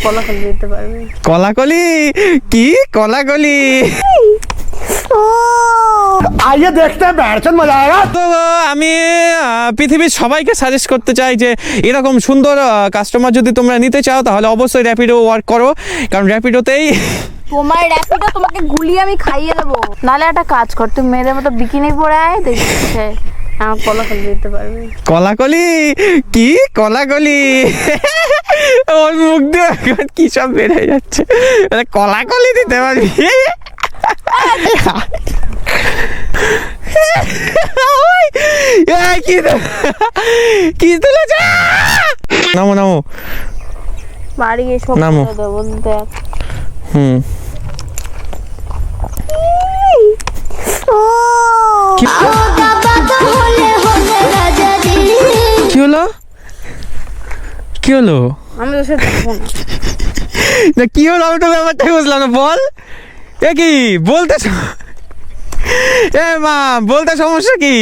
কলাকলি দিতে পারবে? কলাকলি? কি কলাকলি? आइए देखते हैं बैठचंद मजा आएगा। তো আমি পৃথিবীর সবাইকে সাজেস্ট করতে চাই যে এরকম সুন্দর কাস্টমার যদি তোমরা নিতে চাও তাহলে অবশ্যই র্যাপিডো ওয়ার্ক করো, কারণ র্যাপিডোতেই তোমার র্যাপিডো তোমাকে গুলিয়ে আমি খাইয়ে দেবো। নাহলে একটা কাজ কর, তুই মেয়েদের মতো বিকিনি পরে আয়, দেখছি কলাকলি দিতে পারবে? কলাকলি? কি কলাকলি? ওর মুখ দিয়ে এখন কি সব বের হয়ে যাচ্ছে। কলাকলি দিতে পারবি? এই, কি তুলেছে? নামো নামো বাড়ি এসব নামো। দেবো, দেখ। হুম কি হলো? কি হলো? আমি তো সে দেখবো না। না কি হলো আমি তো ব্যাপারটাই বুঝলাম না, বল। এ কি বলতে এ মা, বলতে সমস্যা কি?